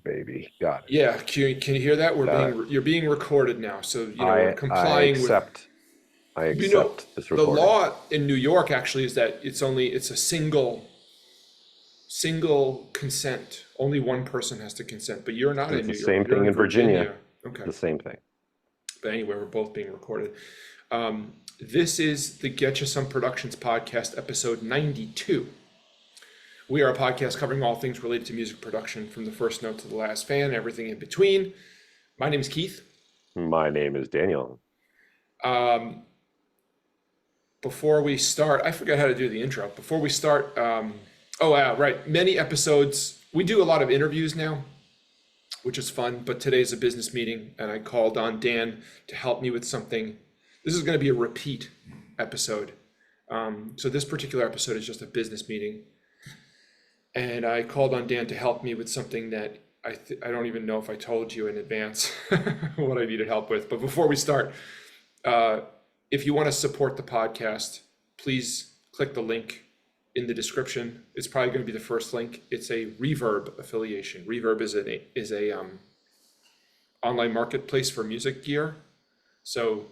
baby. Got it. Yeah, can you hear that? Got it. You're being recorded now, so we're I complying with. accept. I You know, accept this the recording. law in New York actually is that it's a single consent. Only one person has to consent, but you're not in It's the New York. same You're thing in in Virginia. Virginia. Okay, The same thing. but anyway, we're both being recorded. This is the Get You Some Productions podcast, episode 92. We are a podcast covering all things related to music production, from the first note to the last fan, everything in between. My name is Keith. My name is Daniel. Before we start, I forgot how to do the intro. Before we start, right, many episodes, we do a lot of interviews now, which is fun, but today's a business meeting, and I called on Dan to help me with something. This is going to be a repeat episode. So this particular episode is just a business meeting. And I called on Dan to help me with something that I don't even know if I told you in advance what I needed help with. But before we start, if you want to support the podcast, please click the link in the description. It's probably going to be the first link. It's a Reverb affiliation. Reverb is a online marketplace for music gear. So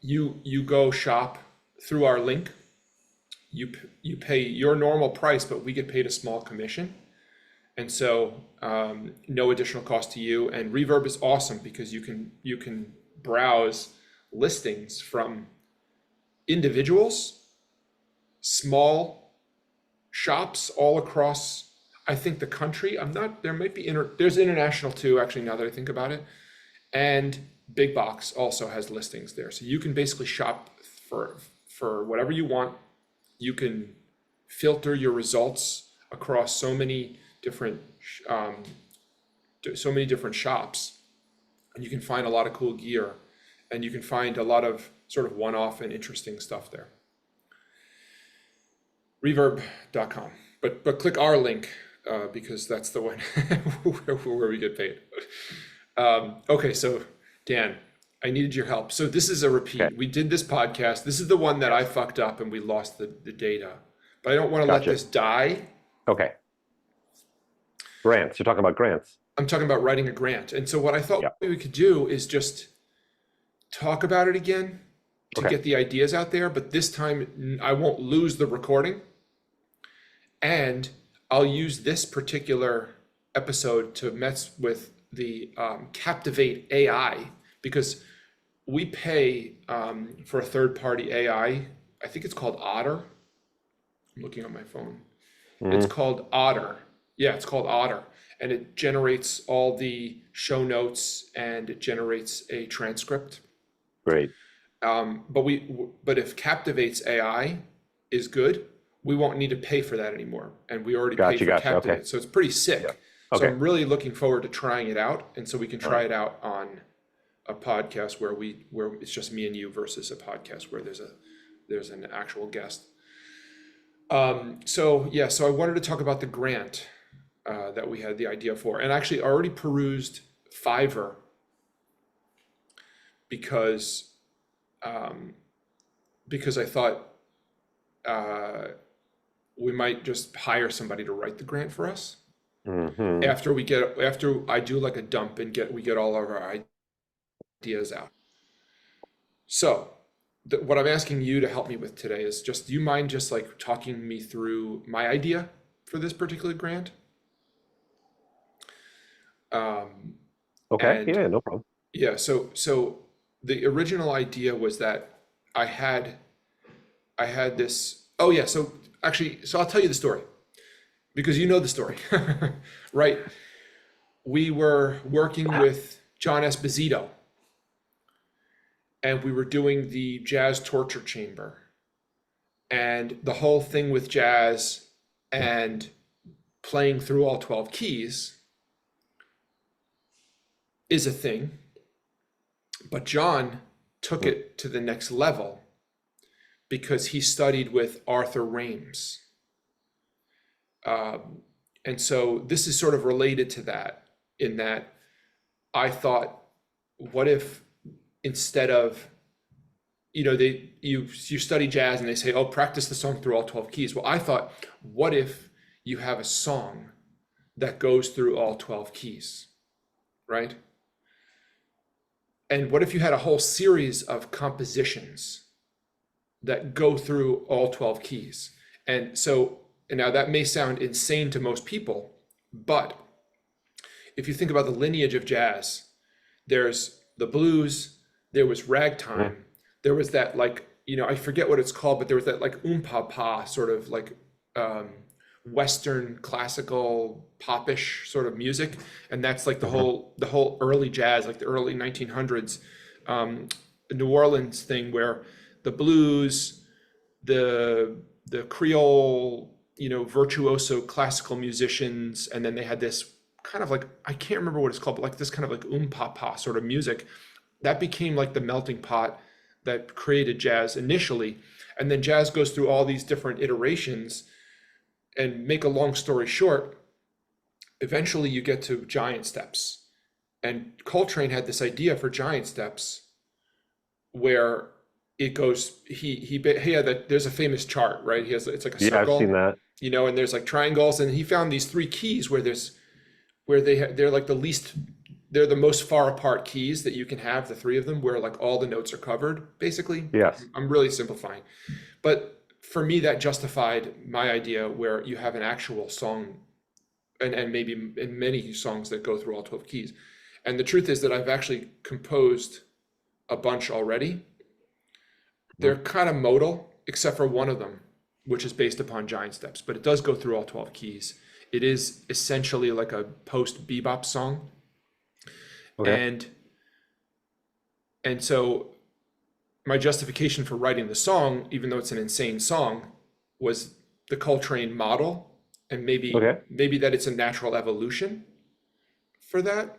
you go shop through our link. You pay your normal price, but we get paid a small commission. And so no additional cost to you. And Reverb is awesome because you can browse listings from individuals, small shops all across, I think, the country. There might be, there's international too, actually, now that I think about it. And Big Box also has listings there. So you can basically shop for whatever you want. You can filter your results across so many different shops, and you can find a lot of cool gear, and you can find a lot of sort of one-off and interesting stuff there. Reverb.com, but click our link because that's the one where we get paid. Okay, so Dan, I needed your help. So this is a repeat. Okay. We did this podcast. This is the one that I fucked up and we lost the data, but I don't want to let this die. Okay. Grants. You're talking about grants. I'm talking about writing a grant. And so what I thought we could do is just talk about it again to get the ideas out there. But this time I won't lose the recording. And I'll use this particular episode to mess with the Captivate AI, because we pay for a third-party AI. I think it's called Otter. I'm looking on my phone. It's called Otter. Yeah, it's called Otter. And it generates all the show notes and it generates a transcript. Great. But if Captivate's AI is good, we won't need to pay for that anymore. And we already paid for Captivate. Okay. So it's pretty sick. Yeah. Okay. So I'm really looking forward to trying it out. And so we can try it out on a podcast where it's just me and you versus a podcast where there's an actual guest. So I wanted to talk about the grant that we had the idea for, and actually already perused Fiverr because I thought we might just hire somebody to write the grant for us after I do like a dump and we get all of our ideas out. So what I'm asking you to help me with today is do you mind just like talking me through my idea for this particular grant? Okay. Yeah, no problem. Yeah. So the original idea was that I had this. Oh yeah. So I'll tell you the story because you know the story, right? We were working with John Esposito, and we were doing the jazz torture chamber, and the whole thing with jazz and playing through all 12 keys is a thing, but John took it to the next level because he studied with Arthur Rhames. And so this is sort of related to that, in that I thought, what if instead of, you study jazz and they say, oh, practice the song through all 12 keys. Well, I thought, what if you have a song that goes through all 12 keys, right? And what if you had a whole series of compositions that go through all 12 keys? And so, and now that may sound insane to most people, but if you think about the lineage of jazz, there's the blues, there was ragtime, there was that like, I forget what it's called, but there was that like pa sort of like Western classical popish sort of music, and that's like the whole early jazz, like the early 1900s New Orleans thing, where the blues, the Creole, virtuoso classical musicians, and then they had this kind of like, I can't remember what it's called, but like this kind of like pa sort of music that became like the melting pot that created jazz initially. And then jazz goes through all these different iterations. And make a long story short, eventually you get to giant steps. And Coltrane had this idea for giant steps where it goes, he had that, there's a famous chart, right? It's like a Yeah, I've circle, seen that. and there's like triangles, and he found these three keys where they're like they're the most far apart keys that you can have, the three of them, where like all the notes are covered, basically. Yes. I'm really simplifying. But for me, that justified my idea where you have an actual song, and maybe in many songs that go through all 12 keys. And the truth is that I've actually composed a bunch already. They're kind of modal, except for one of them, which is based upon giant steps, but it does go through all 12 keys. It is essentially like a post bebop song. Okay. And so my justification for writing the song, even though it's an insane song, was the Coltrane model, and maybe that it's a natural evolution for that.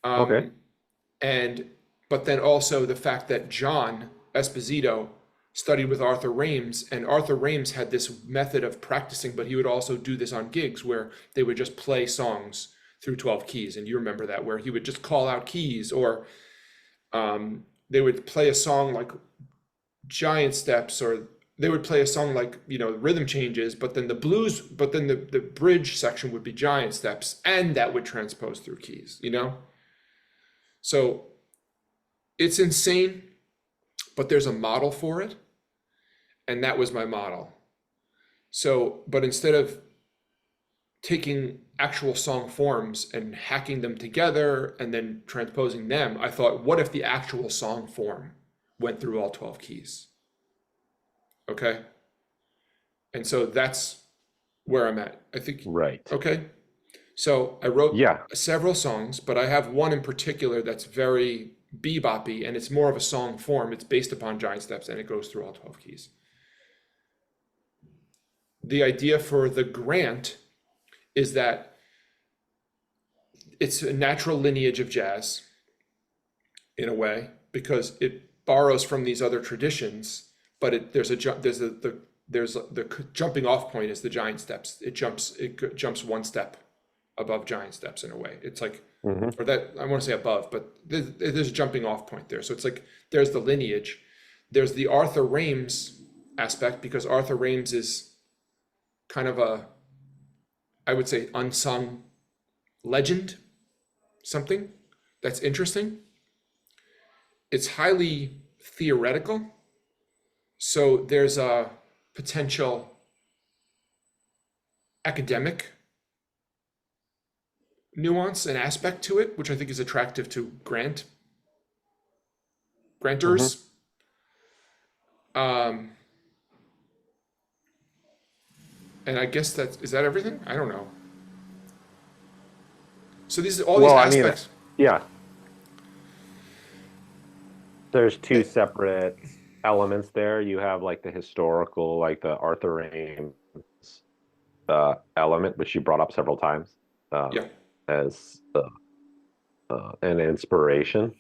Okay. But then also the fact that John Esposito studied with Arthur Rhames, and Arthur Rhames had this method of practicing, but he would also do this on gigs where they would just play songs through 12 keys. And you remember that, where he would just call out keys, or they would play a song like giant steps, or they would play a song like, rhythm changes, but then the bridge section would be giant steps, and that would transpose through keys, So it's insane, but there's a model for it. And that was my model. So, but instead of taking actual song forms and hacking them together and then transposing them, I thought, what if the actual song form went through all 12 keys? Okay. And so that's where I'm at, I think. Right. Okay. So I wrote Yeah. several songs, but I have one in particular that's very beboppy, and it's more of a song form. It's based upon giant steps, and it goes through all 12 keys. The idea for the grant is that it's a natural lineage of jazz in a way, because it borrows from these other traditions, but there's the jumping off point is the giant steps. It jumps one step above giant steps in a way. It's like, or that, I want to say above, but there's a jumping off point there. So it's like, there's the lineage. There's the Arthur Rhames aspect, because Arthur Rhames is kind of I would say, unsung legend, something that's interesting. It's highly theoretical. So there's a potential academic nuance and aspect to it, which I think is attractive to grantors. And I guess is that everything? I don't know. So these aspects. Yeah. There's two separate elements there. You have like the historical, like the Arthur Rhames element, which you brought up several times as an inspiration,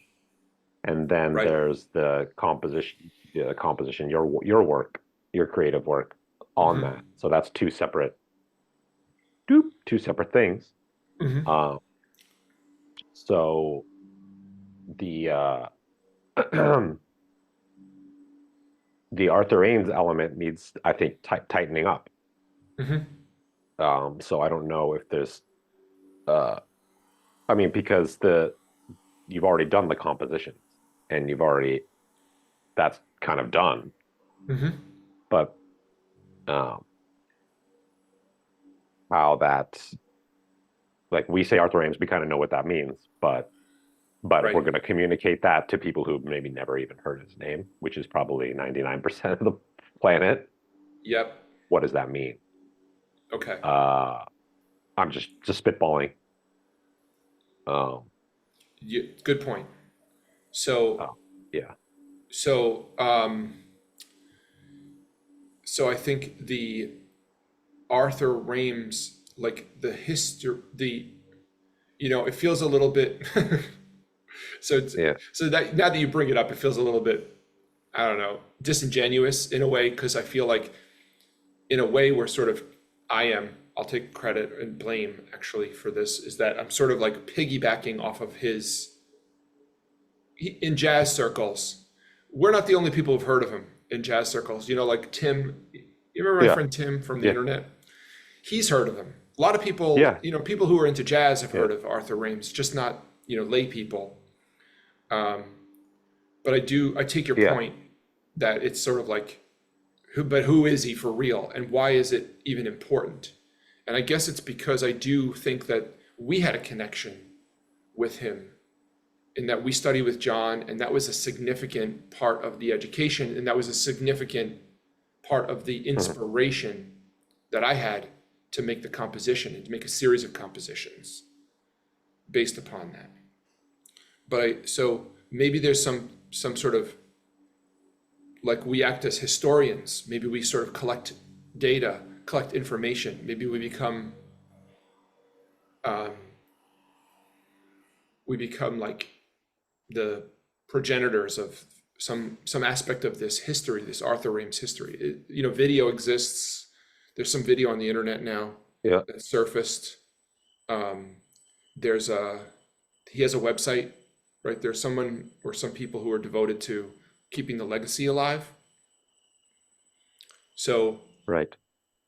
and then there's the composition, your work, your creative work on that. So that's two separate things. So the the Arthur Rhames element needs, I think, tightening up. So I don't know if there's uh, I mean, because you've already done the compositions and that's kind of done. Mm-hmm. But um, how that, like we say Arthur Ames, we kind of know what that means, but if Right. we're going to communicate that to people who maybe never even heard his name, which is probably 99% of the planet, Yep. what does that mean? Okay. Uh, I'm just spitballing. Um, Good point. So, oh, yeah, so, um, so I think the Arthur Rhames, like the history, it feels a little bit. so, it's, yeah, so that now that you bring it up, it feels a little bit, I don't know, disingenuous in a way, because I feel like, in a way, we're sort of, I'll take credit and blame actually for this, is that I'm sort of like piggybacking off of in jazz circles. We're not the only people who've heard of him in jazz circles. Like Tim, you remember my yeah, friend Tim from the yeah, internet? He's heard of him. A lot of people, yeah, people who are into jazz have yeah, heard of Arthur Rhames, just not, lay people. Um, but I take your yeah. point that it's sort of like, who is he for real? And why is it even important? And I guess it's because I do think that we had a connection with him in that we studied with John, and that was a significant part of the education, and that was a significant part of the Mhm. inspiration that I had to make the composition and to make a series of compositions based upon that. So maybe there's some sort of, like, we act as historians. Maybe we sort of collect data, collect information. Maybe um, we become like the progenitors of some aspect of this history, this Arthur Rhames history. Video exists. There's some video on the internet now Yeah. that surfaced. Um, there's he has a website, right? There's someone or some people who are devoted to keeping the legacy alive. So Right.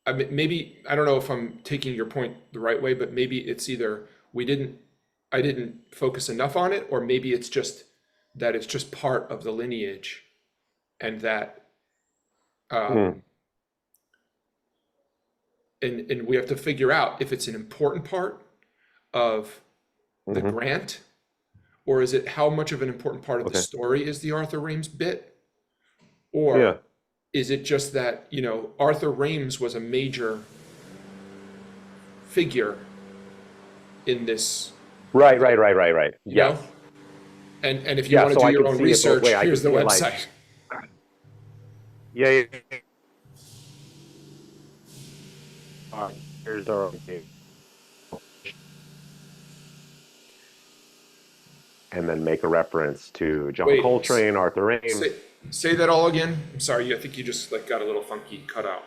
I mean, maybe, I don't know if I'm taking your point the right way, but maybe it's either I didn't focus enough on it, or maybe it's just that it's just part of the lineage, and that Mm. um, and we have to figure out if it's an important part of the Hmm. grant, or is it how much of an important part of the Okay. story is the Arthur Rames bit, or Yeah. is it just that Arthur Rames was a major figure in this, Right. Right. Right. Right. Right. you know? Yes. And if you Yeah. want to So do I your could own see it both research, ways. I could here's the see it like, website. yeah, yeah, yeah. Here's our own case. And then make a reference to John Wait, Coltrane, Arthur say Ames. say that all again. I'm sorry, I think you just like got a little funky cut out.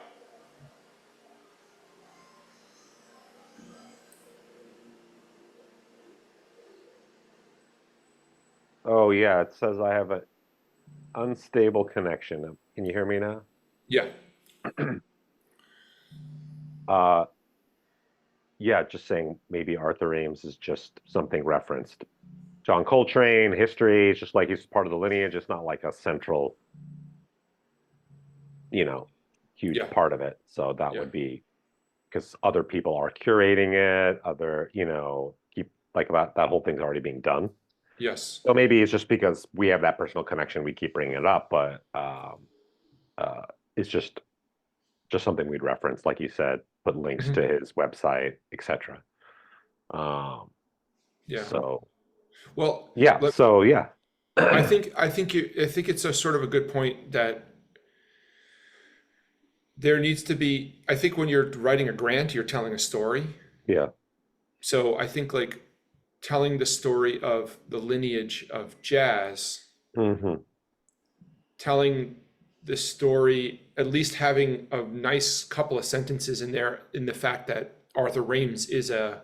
Oh yeah, it says I have an unstable connection. Can you hear me now? Yeah. Uh, yeah, just saying maybe Arthur Ames is just something referenced. John Coltrane, history, it's just like he's part of the lineage. It's not like a central, you know, huge Yeah. part of it. So that Yeah. would be because other people are curating it, keep like that whole thing's already being done. Yes. So maybe it's just because we have that personal connection, we keep bringing it up, but uh, it's just something we'd reference, like you said, put links to Mhm. his website, etc. Um, Yeah. so Well, yeah, look, so yeah, I think it's a sort of a good point that there needs to be. I think when you're writing a grant, you're telling a story. yeah, So I think, like, telling the story of the lineage of jazz, hmm, telling the story, at least having a nice couple of sentences in there, in the fact that Arthur Rames is a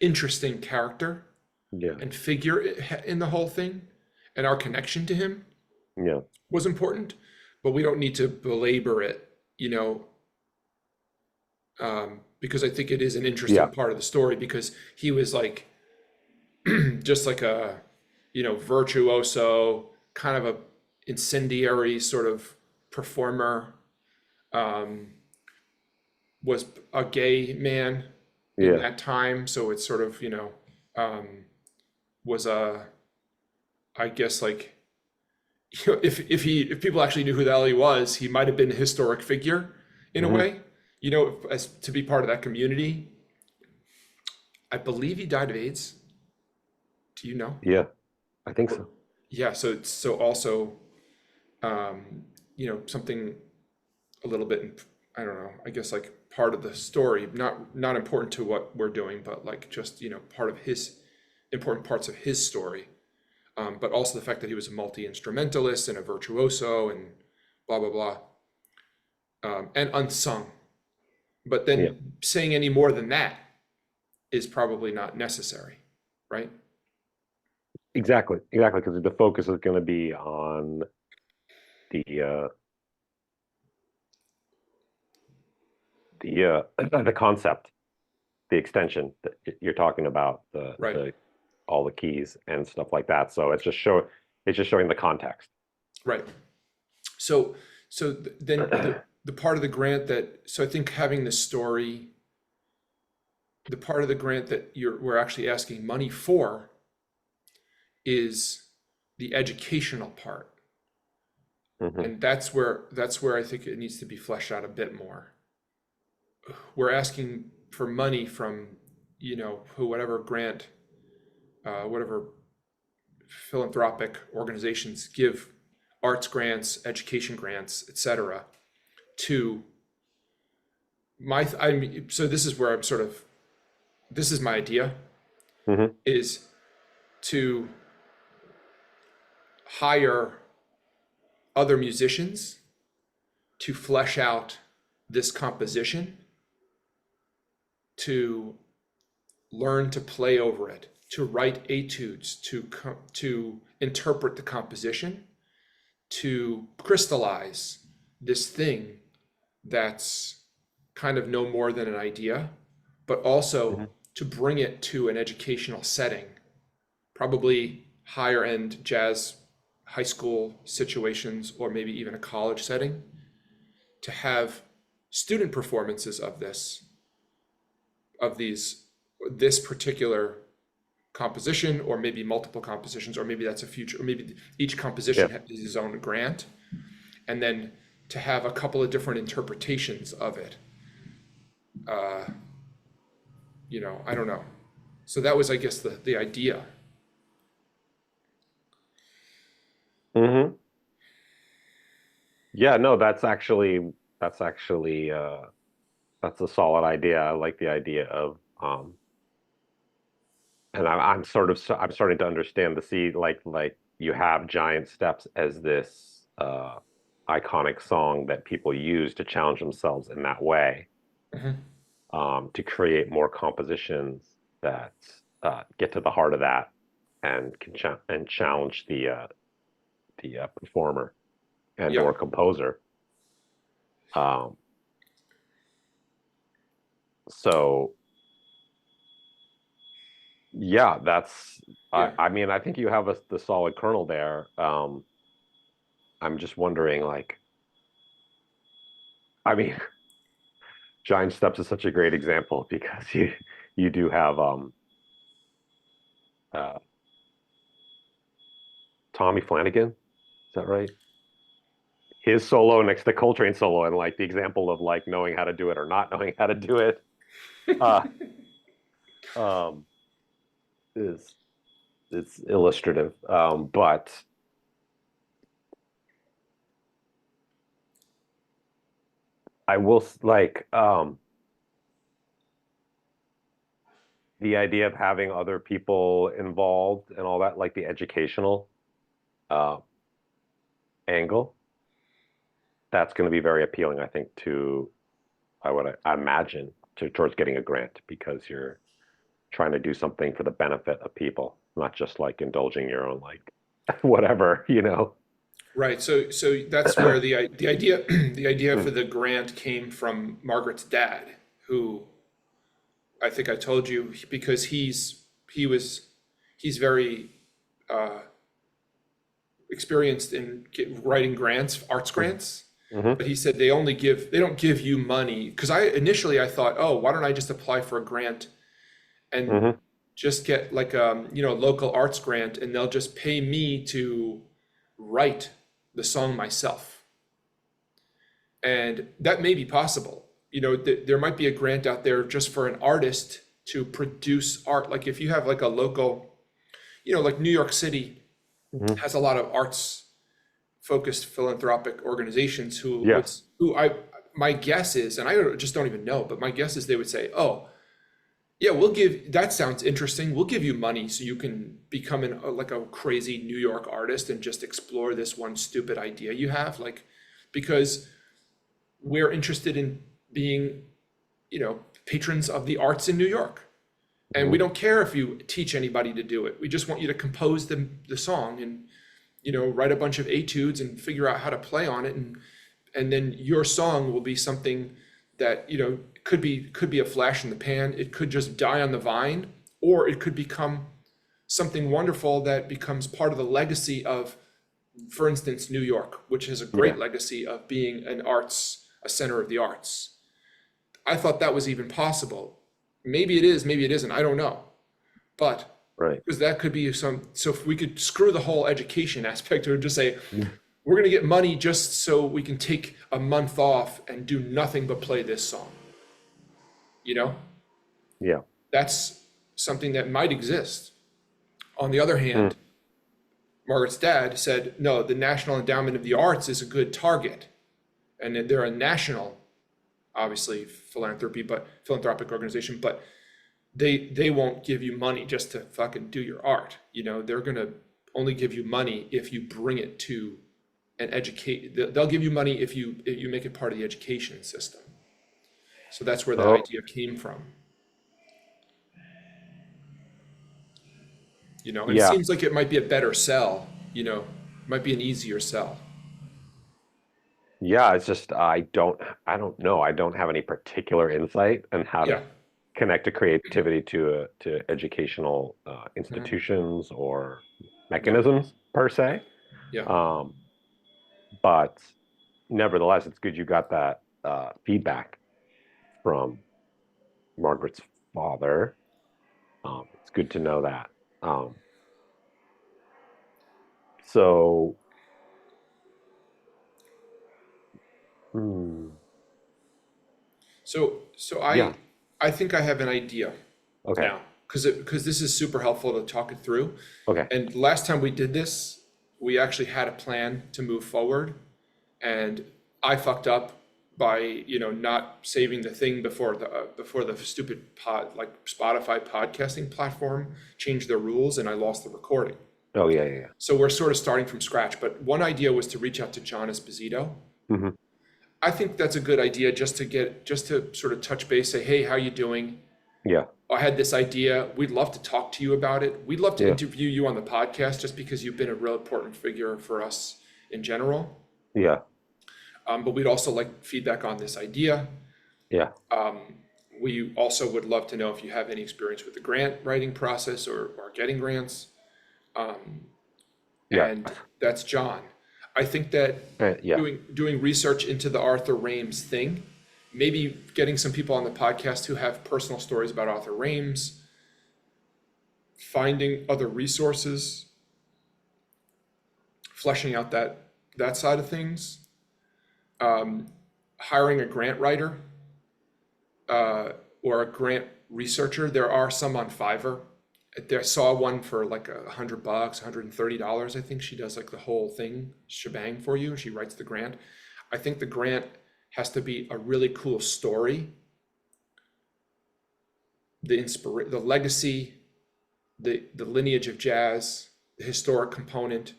interesting character yeah, and figure in the whole thing, and our connection to him yeah, was important, but we don't need to belabor it, because I think it is an interesting Yeah. part of the story because he was like just like a, virtuoso, kind of a incendiary sort of performer, um, was a gay man in Yeah. that time. So it's sort of, um, was a, I guess like, if people actually knew who the hell he was, he might have been a historic figure in a Hmm. way, as to be part of that community. I believe he died of AIDS. Do you know? Yeah. I think Or, so. yeah. So also, something a little bit, I don't know, I guess like part of the story, not important to what we're doing, but like just, part of his important parts of his story. But also the fact that he was a multi-instrumentalist and a virtuoso and blah, blah, blah, and unsung. But Yeah. then saying any more than that is probably not necessary, right? Exactly. Exactly. Because the focus is going to be on the the concept, the extension that you're talking about, Right, the all the keys and stuff like that. So it's just showing the context. right. So, then the part of the grant that, so I think having the story, the part of the grant that we're actually asking money for is the educational part. Hmm. And that's where I think it needs to be fleshed out a bit more. We're asking for money from, whatever grant, whatever philanthropic organizations give arts grants, education grants, etc. to I mean, so this is where I'm sort of, this is my idea, Hmm. is to hire other musicians to flesh out this composition, to learn to play over it, to write etudes, to interpret the composition, to crystallize this thing that's kind of no more than an idea, but also Hmm. to bring it to an educational setting, probably higher end jazz high school situations, or maybe even a college setting, to have student performances of this particular composition, or maybe multiple compositions, or maybe that's a future, or maybe each Yeah. composition is his own grant, and then to have a couple of different interpretations of it. Uh, I don't know. So that was, I guess, the idea. Hmm. Yeah. No, that's actually that's a solid idea. I like the idea of and I'm starting to understand the see like you have Giant Steps as this iconic song that people use to challenge themselves in that way, Mhm. to create more compositions that get to the heart of that and and challenge the performer and Yeah, or composer. Um, so yeah, yeah. I mean I think you have the solid kernel there. I'm just wondering like I mean Giant Steps is such a great example because you do have uh, Tommy Flanagan, is that right? His solo next to Coltrane solo, and like the example of like knowing how to do it or not knowing how to do it uh, um, is it's illustrative. But I will like the idea of having other people involved and all that, like the educational uh, angle. That's going to be very appealing, I think, to I imagine towards getting a grant because you're trying to do something for the benefit of people, not just like indulging your own like whatever, you know. Right. So that's where the idea the idea for Mm. the grant came from Margaret's dad, who I think I told you, because he's very experienced in writing grants, arts grants. Mm-hmm. But he said they don't give you money. Because I thought, oh, why don't I just apply for a grant and Mm-hmm. just get like local arts grant, and they'll just pay me to write the song myself. And that may be possible. There might be a grant out there just for an artist to produce art. Like if you have like a local, like New York City Mm-hmm. has a lot of arts focused philanthropic organizations Yeah. my guess is, and I just don't even know, but my guess is they would say, oh, yeah, that sounds interesting. We'll give you money so you can become like a crazy New York artist and just explore this one stupid idea you have. Like, because we're interested in being, patrons of the arts in New York. And we don't care if you teach anybody to do it. We just want you to compose the song and, write a bunch of etudes and figure out how to play on it. And then your song will be something that, could be a flash in the pan. It could just die on the vine, or it could become something wonderful that becomes part of the legacy of, for instance, New York, which has a great legacy of being a center of the arts. I thought that was even possible. Maybe it is, maybe it isn't. I don't know. But because that could be so if we could screw the whole education aspect or just say, we're going to get money just so we can take a month off and do nothing but play this song. Yeah. That's something that might exist. On the other hand, Margaret's dad said, no, the National Endowment of the Arts is a good target. And they're a national, obviously, philanthropic organization, but they won't give you money just to fucking do your art. They're going to only give you money if you bring it to and educate. They'll give you money if you make it part of the education system. So that's where that idea came from. And it seems like it might be a better sell, might be an easier sell. Yeah, it's just I don't know. I don't have any particular insight on how to connect to creativity to educational institutions or mechanisms per se. Yeah. But nevertheless, it's good you got that feedback from Margaret's father. It's good to know that. So, So I think I have an idea now, because this is super helpful to talk it through. Okay. And last time we did this, we actually had a plan to move forward, and I fucked up by not saving the thing before the stupid Spotify podcasting platform changed their rules, and I lost the recording. Oh yeah. So we're sort of starting from scratch. But one idea was to reach out to John Esposito. Mm-hmm. I think that's a good idea, just to sort of touch base, say, hey, how you doing? Yeah. I had this idea. We'd love to talk to you about it. We'd love to interview you on the podcast, just because you've been a real important figure for us in general. Yeah. But we'd also like feedback on this idea. Yeah. We also would love to know if you have any experience with the grant writing process or getting grants. And that's John. I think that doing research into the Arthur Rhames thing, maybe getting some people on the podcast who have personal stories about Arthur Rhames, finding other resources, fleshing out that side of things, hiring a grant writer or a grant researcher. There are some on Fiverr. I saw one for like $100, $130. I think she does like the whole thing, shebang for you. She writes the grant. I think the grant has to be a really cool story. The legacy, the lineage of jazz, the historic component,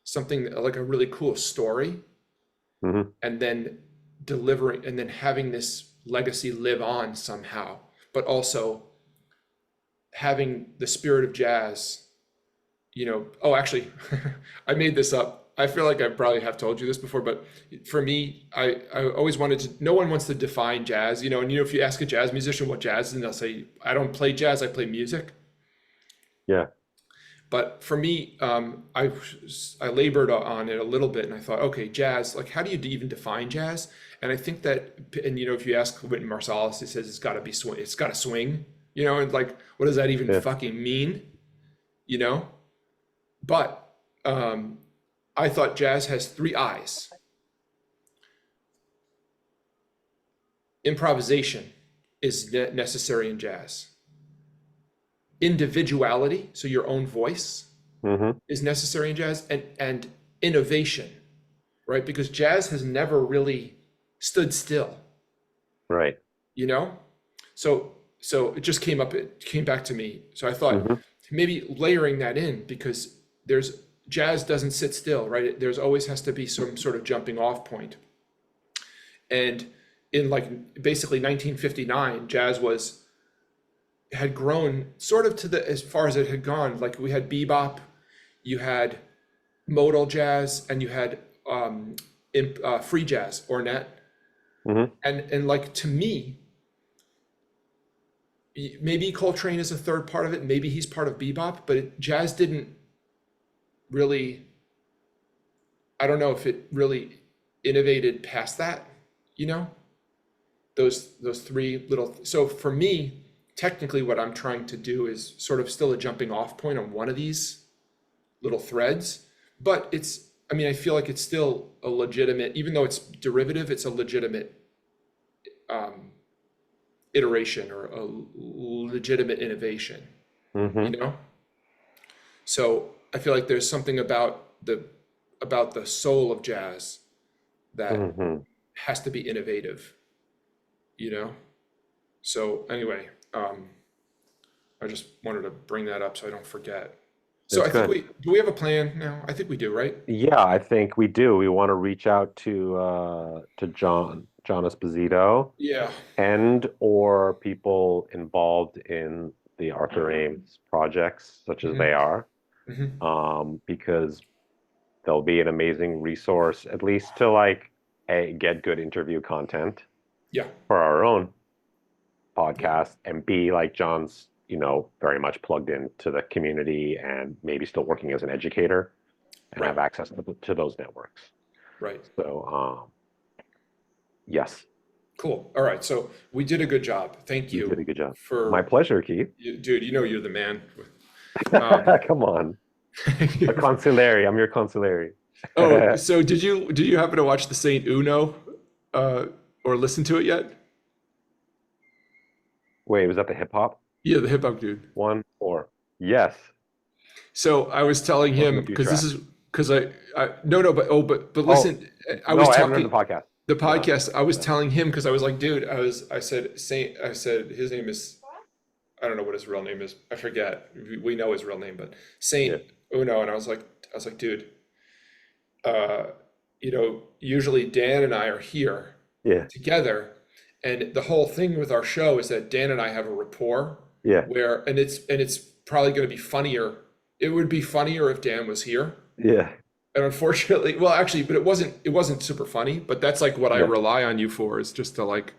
something like a really cool story. Mm-hmm. And then delivering, and then having this legacy live on somehow, but also having the spirit of jazz, actually, I made this up. I feel like I probably have told you this before, but for me, I always wanted to, no one wants to define jazz, and if you ask a jazz musician what jazz is, and they'll say, I don't play jazz, I play music. Yeah. But for me, I labored on it a little bit, and I thought, okay, jazz, like how do you even define jazz? And I think that, and if you ask Wynton Marsalis, he says it's got to be swing, it's got to swing, and like, what does that even fucking mean? But I thought jazz has three eyes. Improvisation is necessary in jazz. Individuality, so your own voice, is necessary in jazz, and innovation, right? Because jazz has never really stood still, right? So it just it came back to me. So I thought maybe layering that in, because jazz doesn't sit still, right? There's always has to be some sort of jumping off point. And in like basically 1959, jazz had grown sort of as far as it had gone. Like we had bebop, you had modal jazz, and you had free jazz, ornette. And like, to me, maybe Coltrane is a third part of it, maybe he's part of bebop, but jazz didn't really, I don't know if it really innovated past that, those three little. So for me, technically what I'm trying to do is sort of still a jumping off point on one of these little threads, but I feel like it's still a legitimate, even though it's derivative, it's a legitimate iteration or a legitimate innovation, So I feel like there's something about the soul of jazz that has to be innovative, So anyway, I just wanted to bring that up so I don't forget. So That's I think do we have a plan now? I think we do, right? Yeah, I think we do. We want to reach out to John Esposito, Yeah. and or people involved in the Arthur Rhames projects, such as they are, because they'll be an amazing resource, at least to like get good interview content for our own podcast, and B, like John's, very much plugged into the community and maybe still working as an educator and have access to those networks. Right. So, yes. Cool. All right. So we did a good job. Thank you. You did a good job. My pleasure, Keith. Dude, you're the man. Come on. A consigliere. I'm your consigliere. Oh, so did you happen to watch the Saint Uno or listen to it yet? Wait, was that the hip hop? Yeah, the hip hop dude. 1, 4. Yes. So I was telling him, because but listen, I was talking the podcast. The podcast. I was telling him, because I was like, dude, I said his name is, I don't know what his real name is. I forget. We know his real name, but Saint Uno. And I was like, dude, usually Dan and I are here together. And the whole thing with our show is that Dan and I have a rapport. Yeah. And it's probably going to be funnier. It would be funnier if Dan was here. Yeah. And unfortunately, well, actually, but it wasn't super funny, but that's like what I rely on you for, is just to like,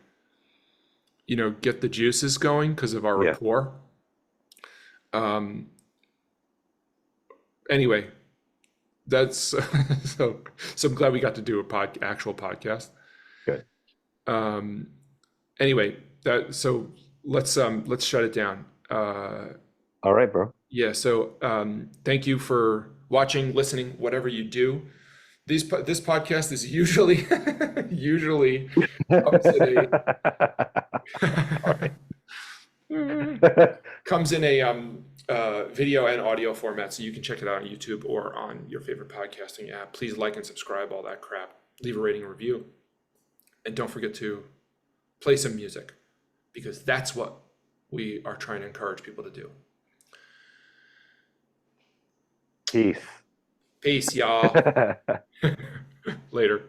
get the juices going because of our rapport. Anyway, that's so I'm glad we got to do actual podcast. Good. Anyway, so let's shut it down. All right, bro. Yeah. So thank you for watching, listening, whatever you do. This podcast is usually comes in a video and audio format, so you can check it out on YouTube or on your favorite podcasting app. Please like and subscribe, all that crap. Leave a rating and review, and don't forget to play some music, because that's what we are trying to encourage people to do. Peace. Peace, y'all. Later.